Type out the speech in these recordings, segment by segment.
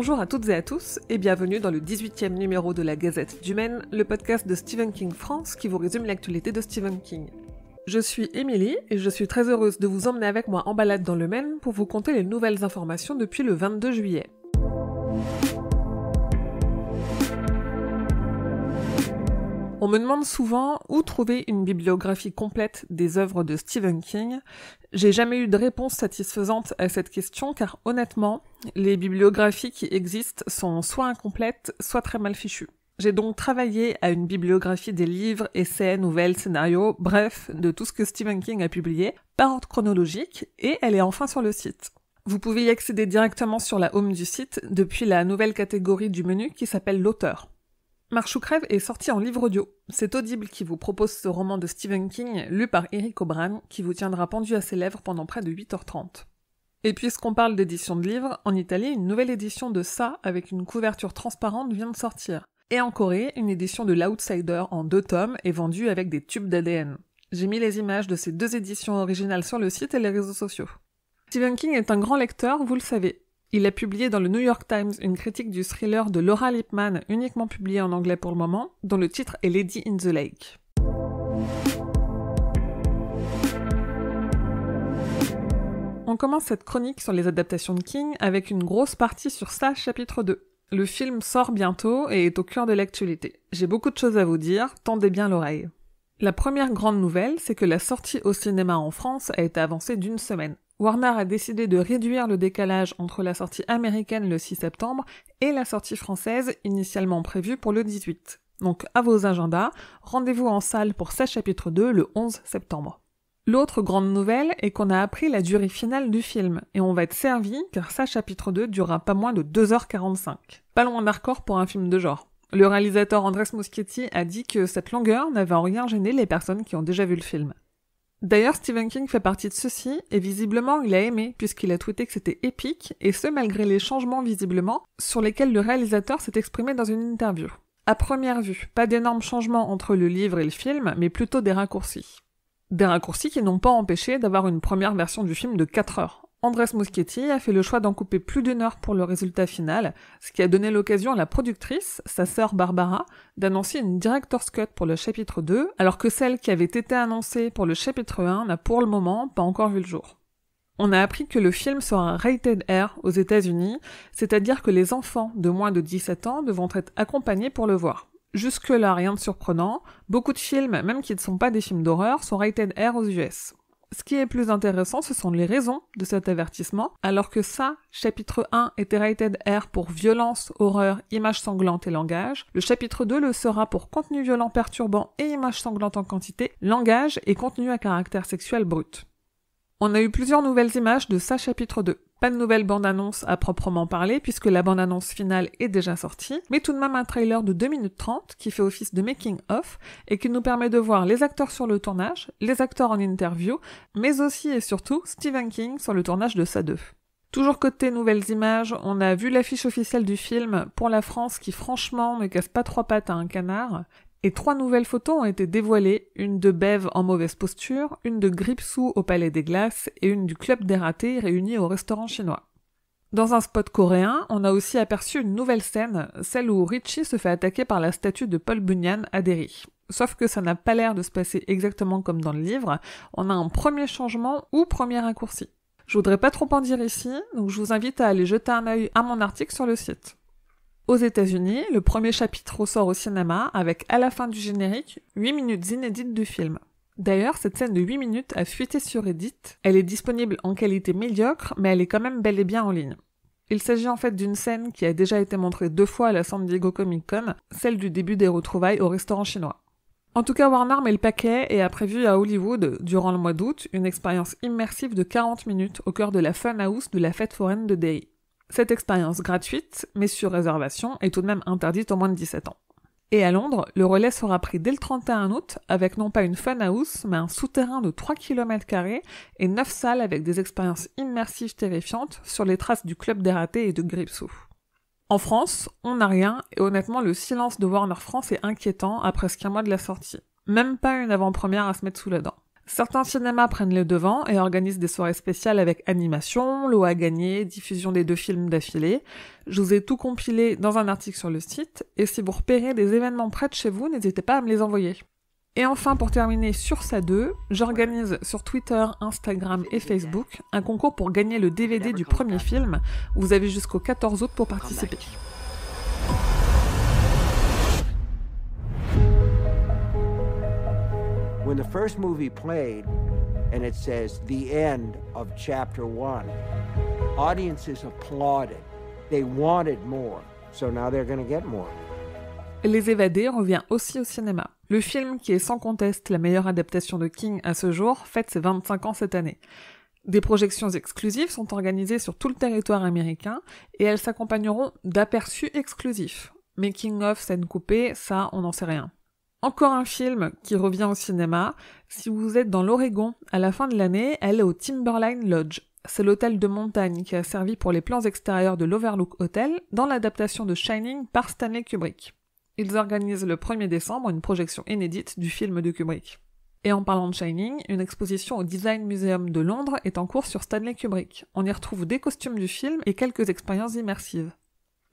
Bonjour à toutes et à tous et bienvenue dans le 18e numéro de la Gazette du Maine, le podcast de Stephen King France qui vous résume l'actualité de Stephen King. Je suis Émilie et je suis très heureuse de vous emmener avec moi en balade dans le Maine pour vous conter les nouvelles informations depuis le 22 juillet. On me demande souvent où trouver une bibliographie complète des œuvres de Stephen King. J'ai jamais eu de réponse satisfaisante à cette question car honnêtement, les bibliographies qui existent sont soit incomplètes, soit très mal fichues. J'ai donc travaillé à une bibliographie des livres, essais, nouvelles, scénarios, bref, de tout ce que Stephen King a publié, par ordre chronologique, et elle est enfin sur le site. Vous pouvez y accéder directement sur la home du site depuis la nouvelle catégorie du menu qui s'appelle l'auteur. Marche ou crève est sorti en livre audio. C'est Audible qui vous propose ce roman de Stephen King, lu par Eric O'Brien, qui vous tiendra pendu à ses lèvres pendant près de 8h30. Et puisqu'on parle d'édition de livres, en Italie, une nouvelle édition de Ça, avec une couverture transparente, vient de sortir. Et en Corée, une édition de l'Outsider en 2 tomes est vendue avec des tubes d'ADN. J'ai mis les images de ces 2 éditions originales sur le site et les réseaux sociaux. Stephen King est un grand lecteur, vous le savez. Il a publié dans le New York Times une critique du thriller de Laura Lippman, uniquement publiée en anglais pour le moment, dont le titre est Lady in the Lake. On commence cette chronique sur les adaptations de King avec une grosse partie sur Ça, chapitre 2. Le film sort bientôt et est au cœur de l'actualité. J'ai beaucoup de choses à vous dire, tendez bien l'oreille. La première grande nouvelle, c'est que la sortie au cinéma en France a été avancée d'1 semaine. Warner a décidé de réduire le décalage entre la sortie américaine le 6 septembre et la sortie française initialement prévue pour le 18. Donc à vos agendas, rendez-vous en salle pour Ça chapitre 2 le 11 septembre. L'autre grande nouvelle est qu'on a appris la durée finale du film, et on va être servi car Ça chapitre 2 durera pas moins de 2h45. Pas loin d'un record pour un film de genre. Le réalisateur Andrés Muschietti a dit que cette longueur n'avait en rien gêné les personnes qui ont déjà vu le film. D'ailleurs, Stephen King fait partie de ceci, et visiblement il a aimé, puisqu'il a tweeté que c'était épique, et ce malgré les changements visiblement, sur lesquels le réalisateur s'est exprimé dans une interview. À première vue, pas d'énormes changements entre le livre et le film, mais plutôt des raccourcis. Des raccourcis qui n'ont pas empêché d'avoir une première version du film de 4 heures. Andrés Muschietti a fait le choix d'en couper plus d'1 heure pour le résultat final, ce qui a donné l'occasion à la productrice, sa sœur Barbara, d'annoncer une director's cut pour le chapitre 2, alors que celle qui avait été annoncée pour le chapitre 1 n'a pour le moment pas encore vu le jour. On a appris que le film sera rated R aux États-Unis, c'est-à-dire que les enfants de moins de 17 ans devront être accompagnés pour le voir. Jusque-là, rien de surprenant, beaucoup de films, même qui ne sont pas des films d'horreur, sont rated R aux US. Ce qui est plus intéressant, ce sont les raisons de cet avertissement, alors que Ça, chapitre 1 était rated R pour violence, horreur, images sanglantes et langage, le chapitre 2 le sera pour contenu violent perturbant et images sanglantes en quantité, langage et contenu à caractère sexuel brut. On a eu plusieurs nouvelles images de Ça, chapitre 2. Pas de nouvelle bande-annonce à proprement parler puisque la bande-annonce finale est déjà sortie, mais tout de même un trailer de 2 minutes 30 qui fait office de making-of et qui nous permet de voir les acteurs sur le tournage, les acteurs en interview, mais aussi et surtout Stephen King sur le tournage de Ça 2. Toujours côté nouvelles images, on a vu l'affiche officielle du film pour la France qui franchement ne casse pas 3 pattes à un canard, et 3 nouvelles photos ont été dévoilées, une de Bev en mauvaise posture, une de Gripsou au Palais des Glaces et une du Club des Ratés réunis au restaurant chinois. Dans un spot coréen, on a aussi aperçu une nouvelle scène, celle où Richie se fait attaquer par la statue de Paul Bunyan à Derry. Sauf que ça n'a pas l'air de se passer exactement comme dans le livre, on a un premier changement ou premier raccourci. Je voudrais pas trop en dire ici, donc je vous invite à aller jeter un œil à mon article sur le site. Aux États-Unis, le premier chapitre ressort au cinéma avec, à la fin du générique, 8 minutes inédites du film. D'ailleurs, cette scène de 8 minutes a fuité sur Reddit. Elle est disponible en qualité médiocre, mais elle est quand même bel et bien en ligne. Il s'agit en fait d'une scène qui a déjà été montrée 2 fois à la San Diego Comic Con, celle du début des retrouvailles au restaurant chinois. En tout cas, Warner met le paquet et a prévu à Hollywood, durant le mois d'août, une expérience immersive de 40 minutes au cœur de la Fun House de la fête foraine de Derry. Cette expérience gratuite, mais sur réservation, est tout de même interdite aux moins de 17 ans. Et à Londres, le relais sera pris dès le 31 août, avec non pas une fun house, mais un souterrain de 3 km² et 9 salles avec des expériences immersives terrifiantes sur les traces du Club des Ratés et de Gripsou. En France, on n'a rien, et honnêtement le silence de Warner France est inquiétant à presque un mois de la sortie. Même pas une avant-première à se mettre sous la dent. Certains cinémas prennent le devant et organisent des soirées spéciales avec animation, lot à gagner, diffusion des 2 films d'affilée. Je vous ai tout compilé dans un article sur le site, et si vous repérez des événements près de chez vous, n'hésitez pas à me les envoyer. Et enfin, pour terminer sur ça 2, j'organise sur Twitter, Instagram et Facebook un concours pour gagner le DVD du premier film. Vous avez jusqu'au 14 août pour participer. When the first movie played and it says the end of chapter 1, audiences applauded. They wanted more. So now they're going to get more. Les Évadés revient aussi au cinéma. Le film, qui est sans conteste la meilleure adaptation de King à ce jour, fête ses 25 ans cette année. Des projections exclusives sont organisées sur tout le territoire américain et elles s'accompagneront d'aperçus exclusifs. Making of, scènes coupées, ça, on n'en sait rien. Encore un film qui revient au cinéma. Si vous êtes dans l'Oregon, à la fin de l'année, elle est au Timberline Lodge. C'est l'hôtel de montagne qui a servi pour les plans extérieurs de l'Overlook Hotel dans l'adaptation de Shining par Stanley Kubrick. Ils organisent le 1er décembre une projection inédite du film de Kubrick. Et en parlant de Shining, une exposition au Design Museum de Londres est en cours sur Stanley Kubrick. On y retrouve des costumes du film et quelques expériences immersives.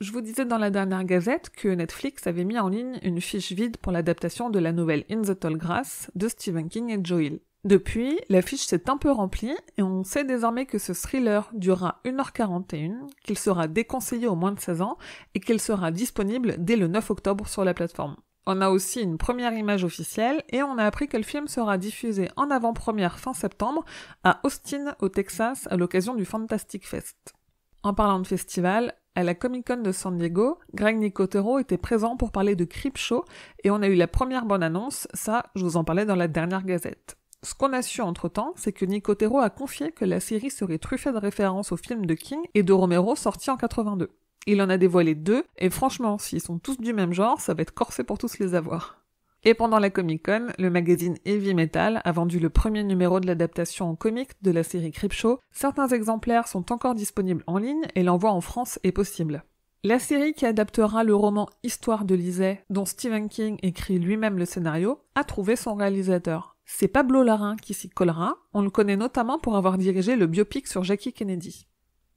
Je vous disais dans la dernière gazette que Netflix avait mis en ligne une fiche vide pour l'adaptation de la nouvelle In the Tall Grass de Stephen King et Joe Hill. Depuis, la fiche s'est un peu remplie et on sait désormais que ce thriller durera 1h41, qu'il sera déconseillé aux moins de 16 ans et qu'il sera disponible dès le 9 octobre sur la plateforme. On a aussi une première image officielle et on a appris que le film sera diffusé en avant-première fin septembre à Austin, au Texas, à l'occasion du Fantastic Fest. En parlant de festival, à la Comic-Con de San Diego, Greg Nicotero était présent pour parler de Creepshow et on a eu la première bonne annonce, ça, je vous en parlais dans la dernière gazette. Ce qu'on a su entre-temps, c'est que Nicotero a confié que la série serait truffée de références aux films de King et de Romero sortis en 82. Il en a dévoilé 2, et franchement, s'ils sont tous du même genre, ça va être corsé pour tous les avoir. Et pendant la Comic-Con, le magazine Heavy Metal a vendu le premier numéro de l'adaptation en comics de la série Creepshow. Certains exemplaires sont encore disponibles en ligne et l'envoi en France est possible. La série qui adaptera le roman Histoire de Lisey, dont Stephen King écrit lui-même le scénario, a trouvé son réalisateur. C'est Pablo Larraín qui s'y collera, on le connaît notamment pour avoir dirigé le biopic sur Jackie Kennedy.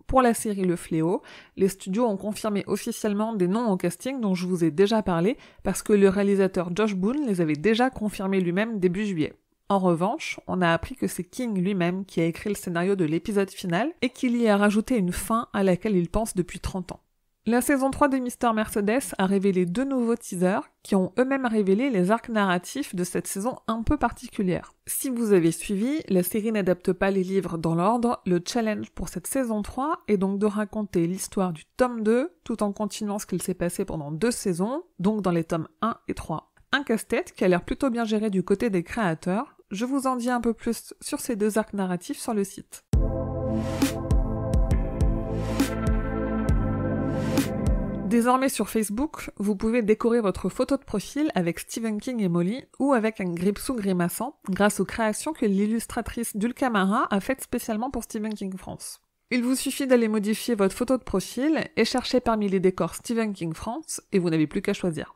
Pour la série Le Fléau, les studios ont confirmé officiellement des noms au casting dont je vous ai déjà parlé parce que le réalisateur Josh Boone les avait déjà confirmés lui-même début juillet. En revanche, on a appris que c'est King lui-même qui a écrit le scénario de l'épisode final et qu'il y a rajouté une fin à laquelle il pense depuis 30 ans. La saison 3 de Mister Mercedes a révélé 2 nouveaux teasers qui ont eux-mêmes révélé les arcs narratifs de cette saison un peu particulière. Si vous avez suivi, la série n'adapte pas les livres dans l'ordre, le challenge pour cette saison 3 est donc de raconter l'histoire du tome 2 tout en continuant ce qu'il s'est passé pendant 2 saisons, donc dans les tomes 1 et 3. Un casse-tête qui a l'air plutôt bien géré du côté des créateurs. Je vous en dis un peu plus sur ces 2 arcs narratifs sur le site. Désormais sur Facebook, vous pouvez décorer votre photo de profil avec Stephen King et Molly ou avec un Gripsou grimaçant grâce aux créations que l'illustratrice Dulca Mara a faites spécialement pour Stephen King France. Il vous suffit d'aller modifier votre photo de profil et chercher parmi les décors Stephen King France et vous n'avez plus qu'à choisir.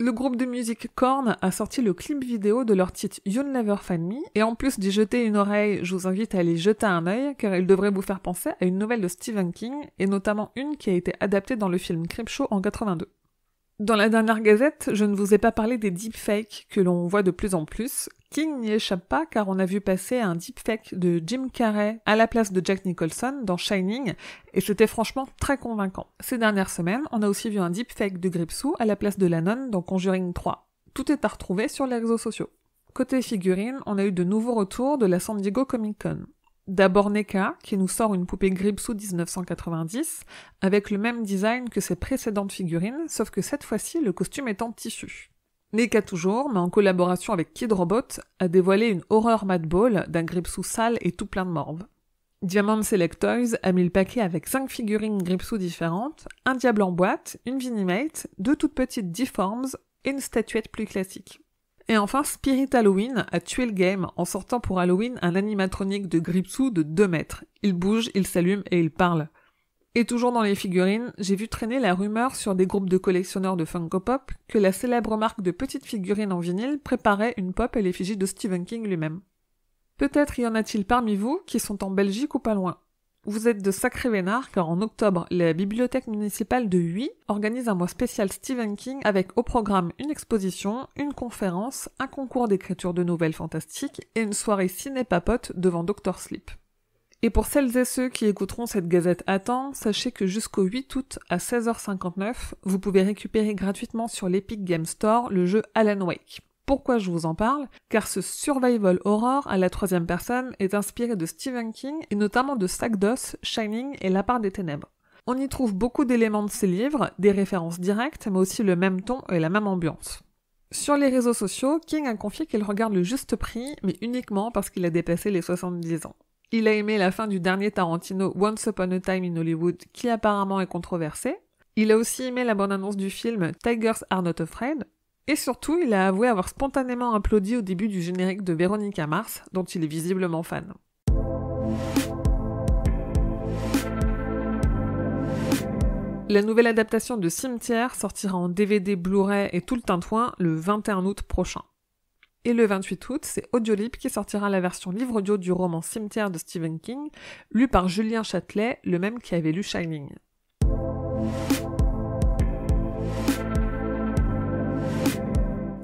Le groupe de musique Korn a sorti le clip vidéo de leur titre You'll Never Find Me, et en plus d'y jeter une oreille, je vous invite à aller jeter un œil, car il devrait vous faire penser à une nouvelle de Stephen King, et notamment une qui a été adaptée dans le film Creepshow en 82. Dans la dernière gazette, je ne vous ai pas parlé des deepfakes que l'on voit de plus en plus. King n'y échappe pas car on a vu passer un deepfake de Jim Carrey à la place de Jack Nicholson dans Shining et c'était franchement très convaincant. Ces dernières semaines, on a aussi vu un deepfake de Gripsou à la place de la nonne dans Conjuring 3. Tout est à retrouver sur les réseaux sociaux. Côté figurines, on a eu de nouveaux retours de la San Diego Comic Con. D'abord NECA, qui nous sort une poupée Gripsou 1990, avec le même design que ses précédentes figurines, sauf que cette fois-ci, le costume est en tissu. NECA toujours, mais en collaboration avec Kid Robot, a dévoilé une horreur Mad Ball d'un Gripsou sale et tout plein de morve. Diamond Select Toys a mis le paquet avec 5 figurines Gripsou différentes, un diable en boîte, une Vinimate, 2 toutes petites Deforms et une statuette plus classique. Et enfin, Spirit Halloween a tué le game en sortant pour Halloween un animatronique de Gripsou de 2 mètres. Il bouge, il s'allume et il parle. Et toujours dans les figurines, j'ai vu traîner la rumeur sur des groupes de collectionneurs de Funko Pop que la célèbre marque de petites figurines en vinyle préparait une pop à l'effigie de Stephen King lui-même. Peut-être y en a-t-il parmi vous qui sont en Belgique ou pas loin. Vous êtes de sacrés vénards car en octobre, la bibliothèque municipale de Huy organise un mois spécial Stephen King avec au programme une exposition, une conférence, un concours d'écriture de nouvelles fantastiques et une soirée ciné-papote devant Dr. Sleep. Et pour celles et ceux qui écouteront cette gazette à temps, sachez que jusqu'au 8 août à 16h59, vous pouvez récupérer gratuitement sur l'Epic Game Store le jeu Alan Wake. Pourquoi je vous en parle? Car ce survival horror à la troisième personne est inspiré de Stephen King et notamment de Sackdoss, Shining et La part des ténèbres. On y trouve beaucoup d'éléments de ces livres, des références directes, mais aussi le même ton et la même ambiance. Sur les réseaux sociaux, King a confié qu'il regarde le juste prix, mais uniquement parce qu'il a dépassé les 70 ans. Il a aimé la fin du dernier Tarantino Once Upon a Time in Hollywood, qui apparemment est controversé. Il a aussi aimé la bande-annonce du film Tigers Are Not Afraid. Et surtout, il a avoué avoir spontanément applaudi au début du générique de Véronica Mars, dont il est visiblement fan. La nouvelle adaptation de Cimetière sortira en DVD, Blu-ray et tout le tintouin le 21 août prochain. Et le 28 août, c'est Audiolib qui sortira la version livre audio du roman Cimetière de Stephen King, lu par Julien Châtelet, le même qui avait lu Shining.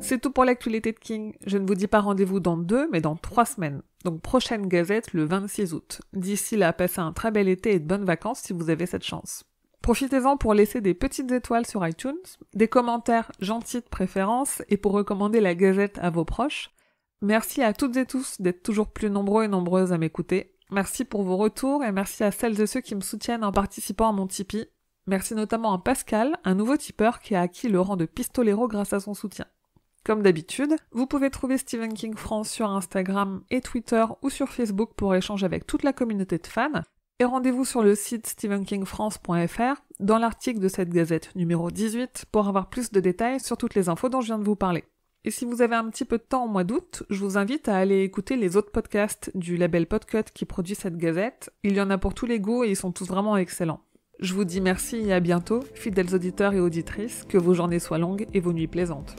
C'est tout pour l'actualité de King. Je ne vous dis pas rendez-vous dans 2, mais dans 3 semaines. Donc prochaine gazette le 26 août. D'ici là, passez un très bel été et de bonnes vacances si vous avez cette chance. Profitez-en pour laisser des petites étoiles sur iTunes, des commentaires gentils de préférence et pour recommander la gazette à vos proches. Merci à toutes et tous d'être toujours plus nombreux et nombreuses à m'écouter. Merci pour vos retours et merci à celles et ceux qui me soutiennent en participant à mon Tipeee. Merci notamment à Pascal, un nouveau tipeur qui a acquis le rang de pistolero grâce à son soutien. Comme d'habitude, vous pouvez trouver Stephen King France sur Instagram et Twitter ou sur Facebook pour échanger avec toute la communauté de fans. Et rendez-vous sur le site stephenkingfrance.fr dans l'article de cette gazette numéro 18 pour avoir plus de détails sur toutes les infos dont je viens de vous parler. Et si vous avez un petit peu de temps au mois d'août, je vous invite à aller écouter les autres podcasts du label Podcut qui produit cette gazette. Il y en a pour tous les goûts et ils sont tous vraiment excellents. Je vous dis merci et à bientôt, fidèles auditeurs et auditrices, que vos journées soient longues et vos nuits plaisantes.